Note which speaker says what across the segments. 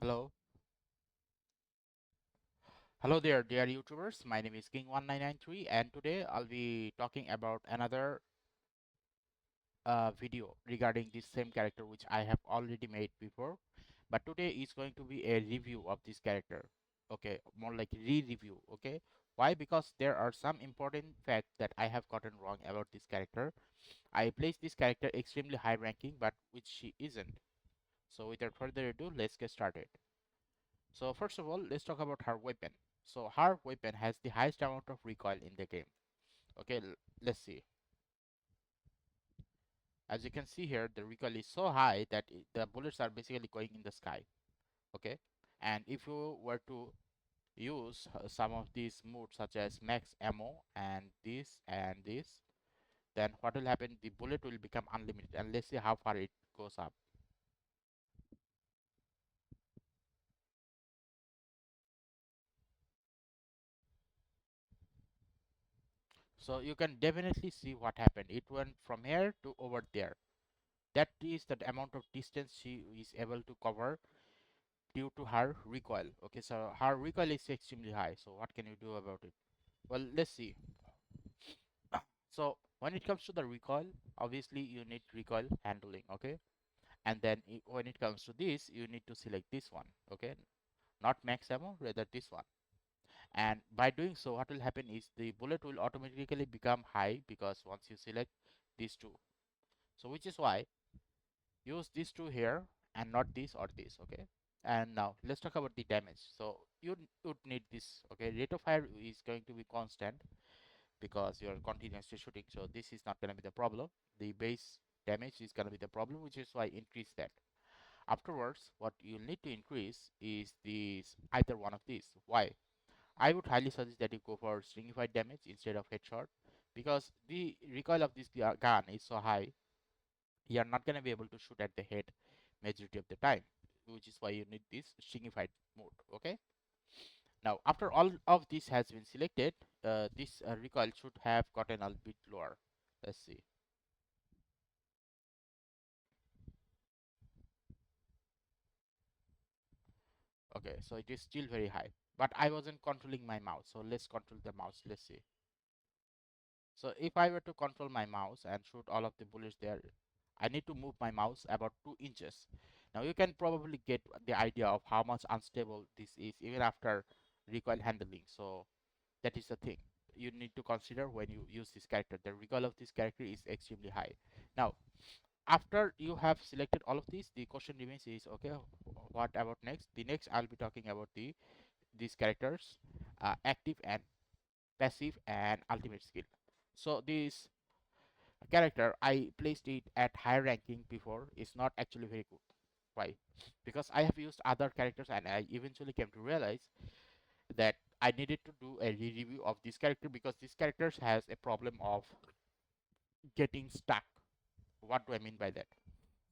Speaker 1: Hello. Hello there, dear YouTubers. My name is King1993, and today I'll be talking about another video regarding this same character which I have already made before. But today is going to be a review of this character. Okay, more like re-review. Okay, why? Because there are some important facts that I have gotten wrong about this character. I placed this character extremely high ranking, but which she isn't. So without further ado, let's get started. So first of all, let's talk about her weapon. So her weapon has the highest amount of recoil in the game. Okay, let's see. As you can see here, the recoil is so high that the bullets are basically going in the sky. Okay, and if you were to use some of these modes such as max ammo and this, then what will happen? The bullet will become unlimited, and let's see how far it goes up. So you can definitely see what happened. It went from here to over there. That is the amount of distance she is able to cover due to her recoil. Okay, so her recoil is extremely high. So what can you do about it? Well, let's see. So when it comes to the recoil, obviously you need recoil handling. Okay, and then when it comes to this, you need to select this one. Okay, not max ammo, rather this one. And by doing so, what will happen is the bullet will automatically become high because once you select these two. So which is why use these two here and not this or this. Okay, and now let's talk about the damage. So you would need this. Okay, rate of fire is going to be constant because you're continuously shooting, so this is not going to be the problem. The base damage is going to be the problem, which is why increase that. Afterwards, what you need to increase is this, either one of these. Why? I would highly suggest that you go for stringified damage instead of headshot, because the recoil of this gun is so high, you're not going to be able to shoot at the head majority of the time, which is why you need this stringified mode. Okay, now after all of this has been selected, this recoil should have gotten a bit lower. Let's see. Okay, so it is still very high, but I wasn't controlling my mouse, so let's control the mouse. Let's see. So if I were to control my mouse and shoot all of the bullets there, I need to move my mouse about 2 inches. Now you can probably get the idea of how much unstable this is even after recoil handling. So that is the thing you need to consider when you use this character. The recoil of this character is extremely high. Now after you have selected all of these, the question remains is, okay, what about next? The next I'll be talking about these characters, active and passive and ultimate skill. So this character, I placed it at higher ranking before, is not actually very good. Why? Because I have used other characters and I eventually came to realize that I needed to do a review of this character because this character has a problem of getting stuck. What do I mean by that?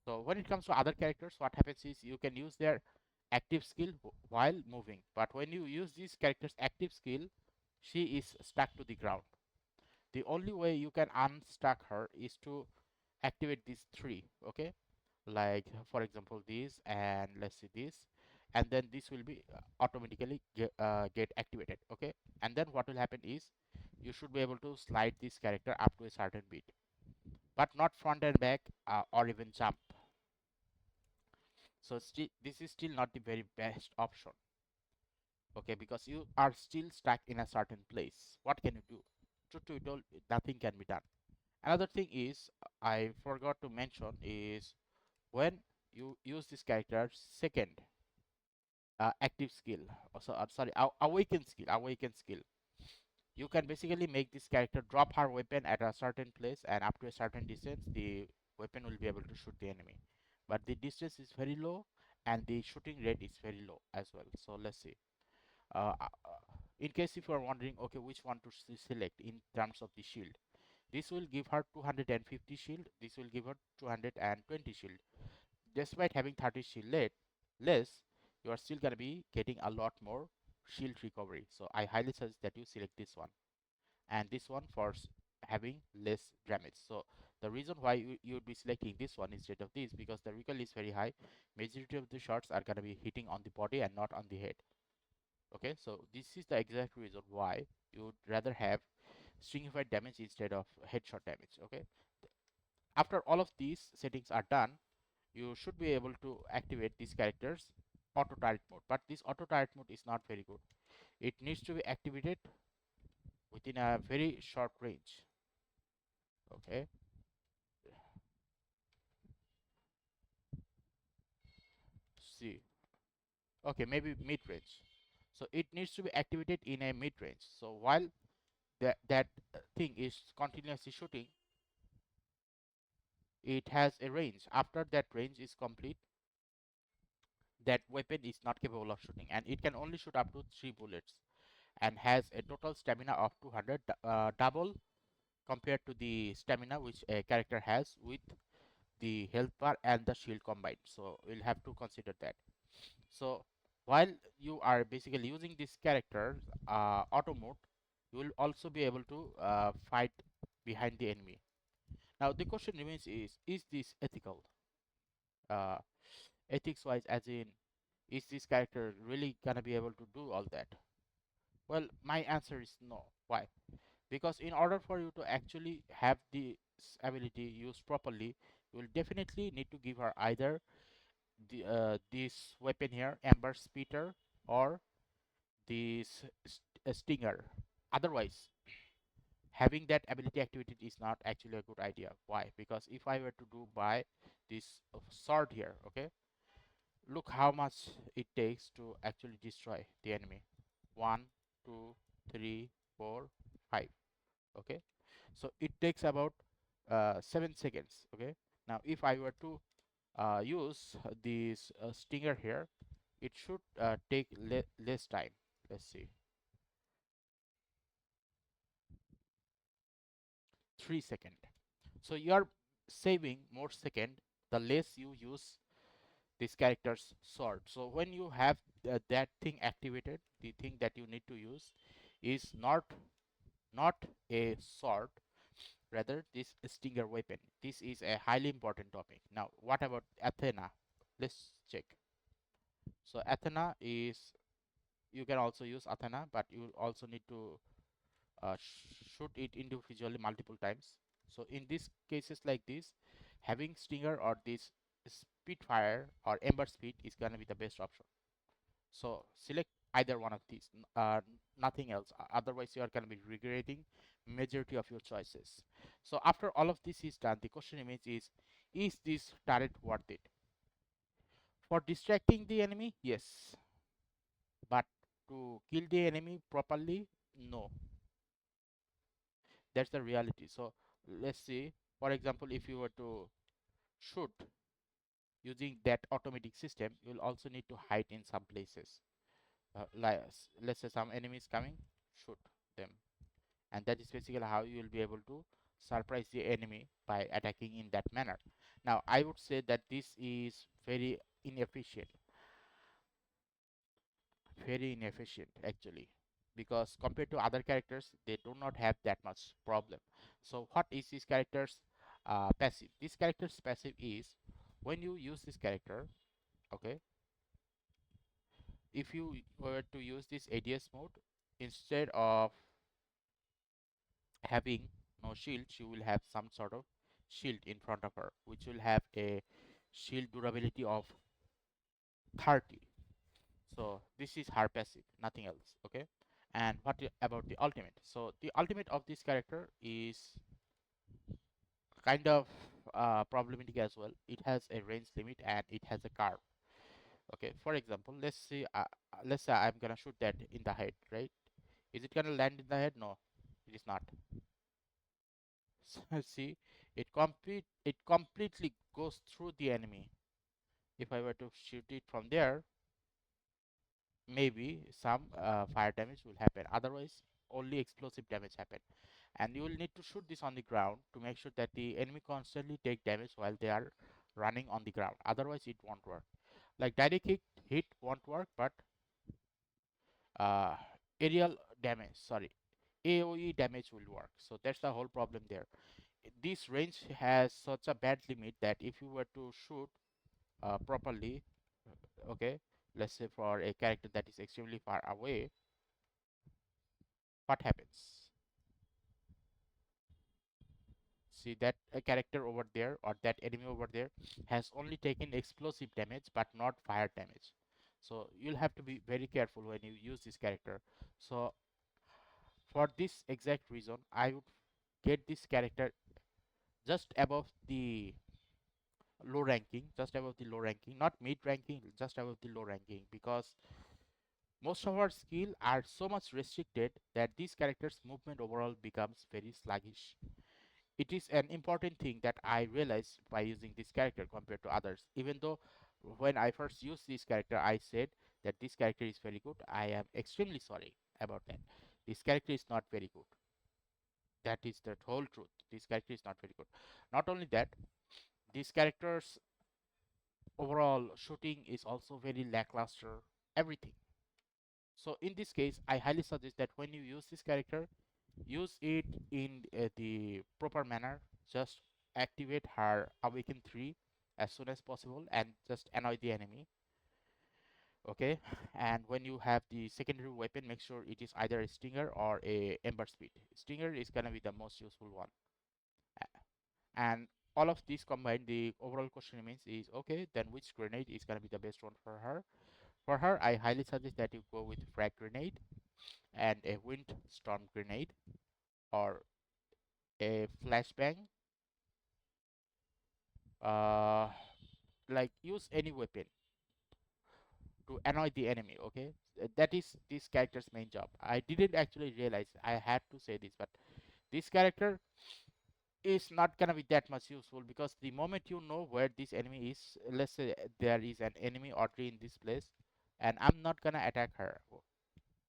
Speaker 1: So when it comes to other characters, what happens is you can use their active skill while moving, but when you use this character's active skill, she is stuck to the ground. The only way you can unstuck her is to activate these three. Okay, like for example this, and let's see this, and then this will be automatically get activated. Okay, and then what will happen is you should be able to slide this character up to a certain bit, but not front and back, or even jump. So still this is still not the very best option. Okay, because you are still stuck in a certain place. What can you do? Truth to be told, nothing can be done. Another thing is, I forgot to mention is, when you use this character's second active skill, so sorry, awaken skill, you can basically make this character drop her weapon at a certain place, and up to a certain distance the weapon will be able to shoot the enemy, but the distance is very low and the shooting rate is very low as well. So let's see. uh, uh, in case if you are wondering, okay, which one to select in terms of the shield, this will give her 250 shield, this will give her 220 shield. Despite having 30 shield less, you are still gonna be getting a lot more shield recovery. So I highly suggest that you select this one, and this one for having less damage. So The reason why you would be selecting this one instead of this, because the recoil is very high. Majority of the shots are gonna be hitting on the body and not on the head. Okay, so this is the exact reason why you would rather have stringified damage instead of headshot damage. Okay, after all of these settings are done, you should be able to activate these characters auto turret mode. But this auto turret mode is not very good. It needs to be activated within a very short range. Okay, see, okay, maybe mid range. So it needs to be activated in a mid range. So while that thing is continuously shooting, it has a range. After that range is complete, that weapon is not capable of shooting, and it can only shoot up to 3 bullets, and has a total stamina of 200, double compared to the stamina which a character has with the health bar and the shield combined. So we'll have to consider that. So while you are basically using this character auto mode, you will also be able to fight behind the enemy. Now the question remains, is this ethical? uh, Ethics wise, as in, is this character really gonna be able to do all that? Well, my answer is no. Why? Because in order for you to actually have this ability used properly, you will definitely need to give her either this weapon here, Ember Speeder, or this Stinger. Otherwise, having that ability activated is not actually a good idea. Why? Because if I were to do by this sword here, okay, look how much it takes to actually destroy the enemy. 1, 2, 3, 4, 5. Okay, so it takes about 7 seconds. Okay, now if I were to use this stinger here, it should take less time. Let's see, 3 seconds. So you are saving more second the less you use this character's sword. So when you have that thing activated, the thing that you need to use is not a sword, rather this stinger weapon. This is a highly important topic. Now what about Athena? Let's check. So Athena is, you can also use Athena, but you also need to shoot it individually multiple times. So in these cases like this, having stinger or this Spitfire or Ember Speed is gonna be the best option. So select either one of these, nothing else. Otherwise, you are going to be regretting majority of your choices. So after all of this is done, the question remains is this turret worth it? For distracting the enemy, yes. But to kill the enemy properly, no. That's the reality. So let's see, for example, if you were to shoot using that automatic system, you'll also need to hide in some places. Like, let's say some enemies coming, shoot them, and that is basically how you will be able to surprise the enemy by attacking in that manner. Now I would say that this is very inefficient actually, because compared to other characters, they do not have that much problem. So what is this character's passive? This character's passive is, when you use this character, okay, if you were to use this ADS mode, instead of having no shield, she will have some sort of shield in front of her, which will have a shield durability of 30. So this is her passive, nothing else. Okay, and what about the ultimate? So the ultimate of this character is kind of problematic as well. It has a range limit and it has a curve. Okay, for example, let's say I'm gonna shoot that in the head, right? Is it gonna land in the head? No, it is not. See, it completely goes through the enemy. If I were to shoot it from there, maybe some fire damage will happen. Otherwise, only explosive damage happen. And you will need to shoot this on the ground to make sure that the enemy constantly take damage while they are running on the ground. Otherwise, it won't work. Like direct hit won't work, but uh, aerial damage, sorry, AOE damage will work. So that's the whole problem there. this range has such a bad limit that if you were to shoot properly, okay, let's say for a character that is extremely far away, what happens? See that a character over there or that enemy over there has only taken explosive damage but not fire damage. So you'll have to be very careful when you use this character. So for this exact reason, I would get this character just above the low ranking, just above the low ranking, not mid ranking, just above the low ranking, because most of our skill are so much restricted that this character's movement overall becomes very sluggish. It is an important thing that I realized by using this character compared to others. Even though when I first used this character, I said that this character is very good, I am extremely sorry about that. This character is not very good. That is the whole truth. This character is not very good. Not only that, this character's overall shooting is also very lackluster. Everything. So in this case, I highly suggest that when you use this character, use it in the proper manner. Just activate her Awaken 3 as soon as possible and just annoy the enemy. Okay, and when you have the secondary weapon, make sure it is either a Stinger or a Ember Speed. Stinger is gonna be the most useful one. And all of these combined, the overall question remains is okay, then which grenade is gonna be the best one for her? For her, I highly suggest that you go with Frag Grenade and a Wind Storm Grenade or a Flashbang. Uh, like use any weapon to annoy the enemy. Okay, that is this character's main job. I didn't actually realize I had to say this, but this character is not gonna be that much useful because the moment you know where this enemy is, let's say there is an enemy Audrey in this place, and I'm not gonna attack her,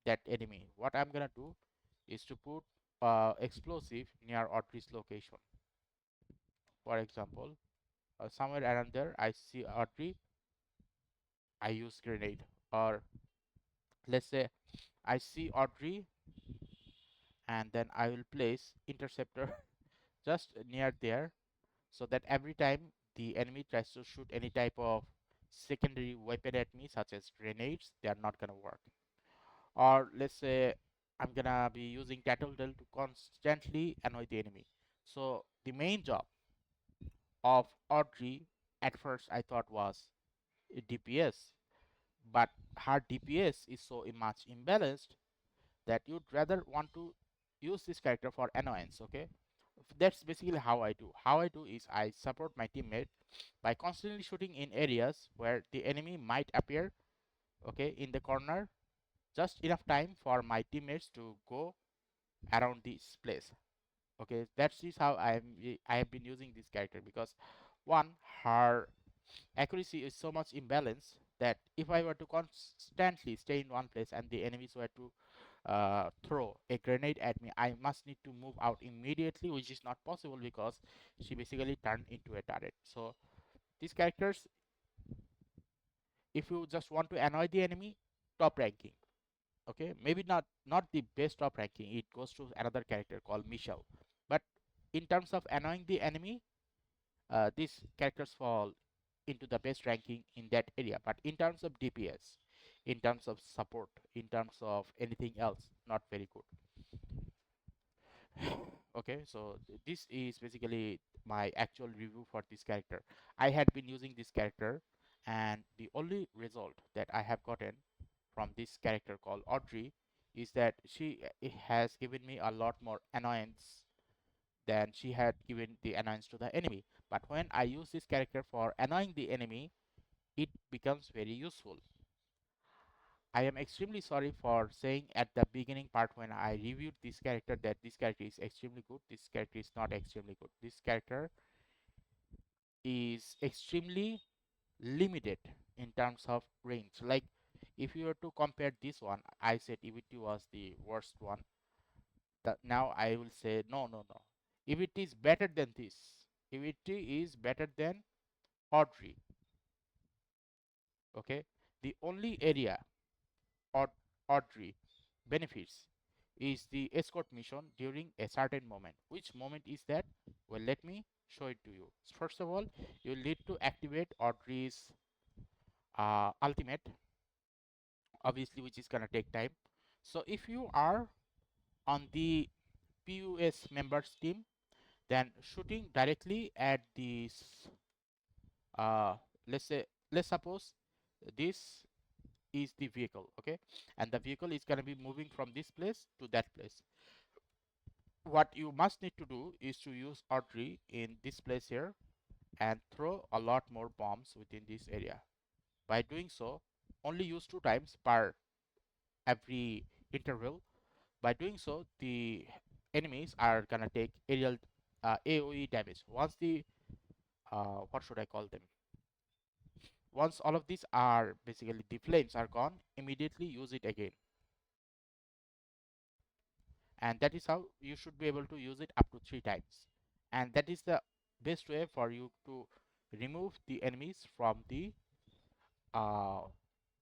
Speaker 1: that enemy. What I'm gonna do is to put explosive near Audrey's location. For example, somewhere around there, I see Audrey, I use grenade. Or let's say I see Audrey, and then I will place interceptor just near there, so that every time the enemy tries to shoot any type of secondary weapon at me, such as grenades, they are not gonna work. Or let's say I'm gonna be using Tattletale to constantly annoy the enemy. So the main job of Audrey at first I thought was DPS, but her DPS is so much imbalanced that you'd rather want to use this character for annoyance. Okay, that's basically how I do. How I do is I support my teammate by constantly shooting in areas where the enemy might appear, okay, in the corner, just enough time for my teammates to go around this place. Okay, that is how I have been using this character, because one, her accuracy is so much imbalanced that if I were to constantly stay in one place and the enemies were to throw a grenade at me, I must need to move out immediately, which is not possible because she basically turned into a turret. So these characters, if you just want to annoy the enemy, top ranking. Okay, maybe not the best top ranking. It goes to another character called Michelle. But in terms of annoying the enemy, these characters fall into the best ranking in that area. But in terms of DPS, in terms of support, in terms of anything else, not very good. Okay, so this is basically my actual review for this character. I had been using this character, and the only result that I have gotten from this character called Audrey is that she has given me a lot more annoyance than she had given the annoyance to the enemy. But when I use this character for annoying the enemy, it becomes very useful. I am extremely sorry for saying at the beginning part when I reviewed this character that this character is extremely good. This character is not extremely good. This character is extremely limited in terms of range. Like if you were to compare this one, I said EVT was the worst one. Now I will say no, no, no. EVT is better than this. EVT is better than Audrey. Okay, the only area Audrey benefits is the escort mission during a certain moment. Which moment is that? Well, let me show it to you. First of all, you need to activate Audrey's ultimate, obviously, which is gonna take time. So if you are on the PUS members team, then shooting directly at this, uh, let's suppose this is the vehicle, okay, and the vehicle is gonna be moving from this place to that place. What you must need to do is to use Audrey in this place here and throw a lot more bombs within this area. By doing so, only use 2 times per every interval. By doing so, the enemies are gonna take aerial AoE damage. Once the what should I call them? Once all of these are basically the flames are gone, immediately use it again. And that is how you should be able to use it up to 3 times. And that is the best way for you to remove the enemies from the uh,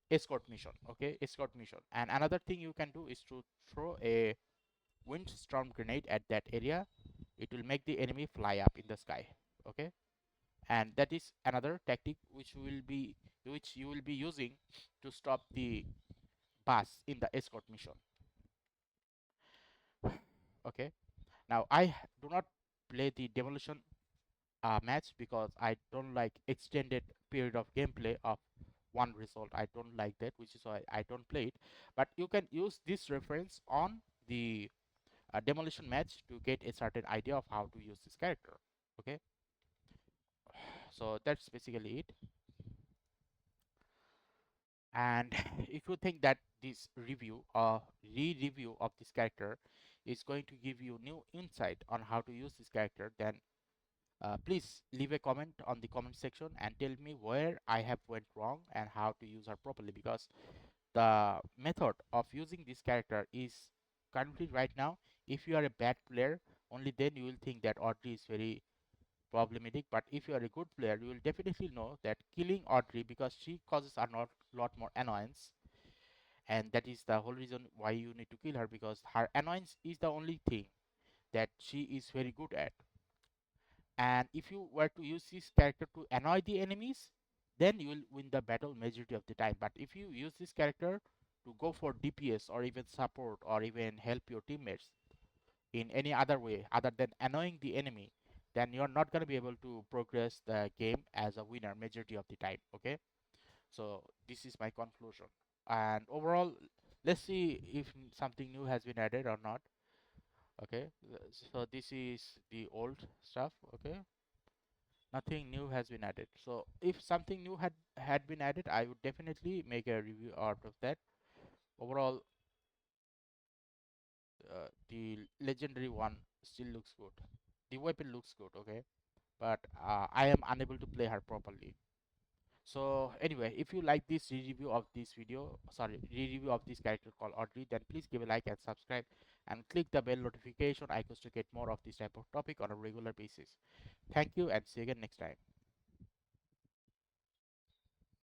Speaker 1: escort mission. Okay, escort mission. And another thing you can do is to throw a windstorm grenade at that area. It will make the enemy fly up in the sky. Okay, and that is another tactic which you will be using to stop the bus in the escort mission. Okay, now I do not play the demolition match because I don't like extended period of gameplay of one result. I don't like that, which is why I don't play it. But you can use this reference on the demolition match to get a certain idea of how to use this character. Okay, so that's basically it. And if you think that this review or re-review of this character is going to give you new insight on how to use this character, then please leave a comment on the comment section and tell me where I have went wrong and how to use her properly, because the method of using this character is currently right now, if you are a bad player, only then you will think that Audrey is very problematic. But if you are a good player, you will definitely know that killing Audrey, because she causes a lot more annoyance, and that is the whole reason why you need to kill her, because her annoyance is the only thing that she is very good at. And if you were to use this character to annoy the enemies, then you will win the battle majority of the time. But if you use this character to go for DPS or even support or even help your teammates in any other way other than annoying the enemy, then you're not going to be able to progress the game as a winner majority of the time. Okay, so this is my conclusion. And overall, let's see if something new has been added or not. Okay, so this is the old stuff. Okay, nothing new has been added. So if something new had been added, I would definitely make a review out of that. Overall, the legendary one still looks good. The weapon looks good, okay, but I am unable to play her properly. So anyway, if you like this re-review of this video, sorry, re-review of this character called Audrey, then please give a like and subscribe and click the bell notification icons to get more of this type of topic on a regular basis. Thank you and see you again next time.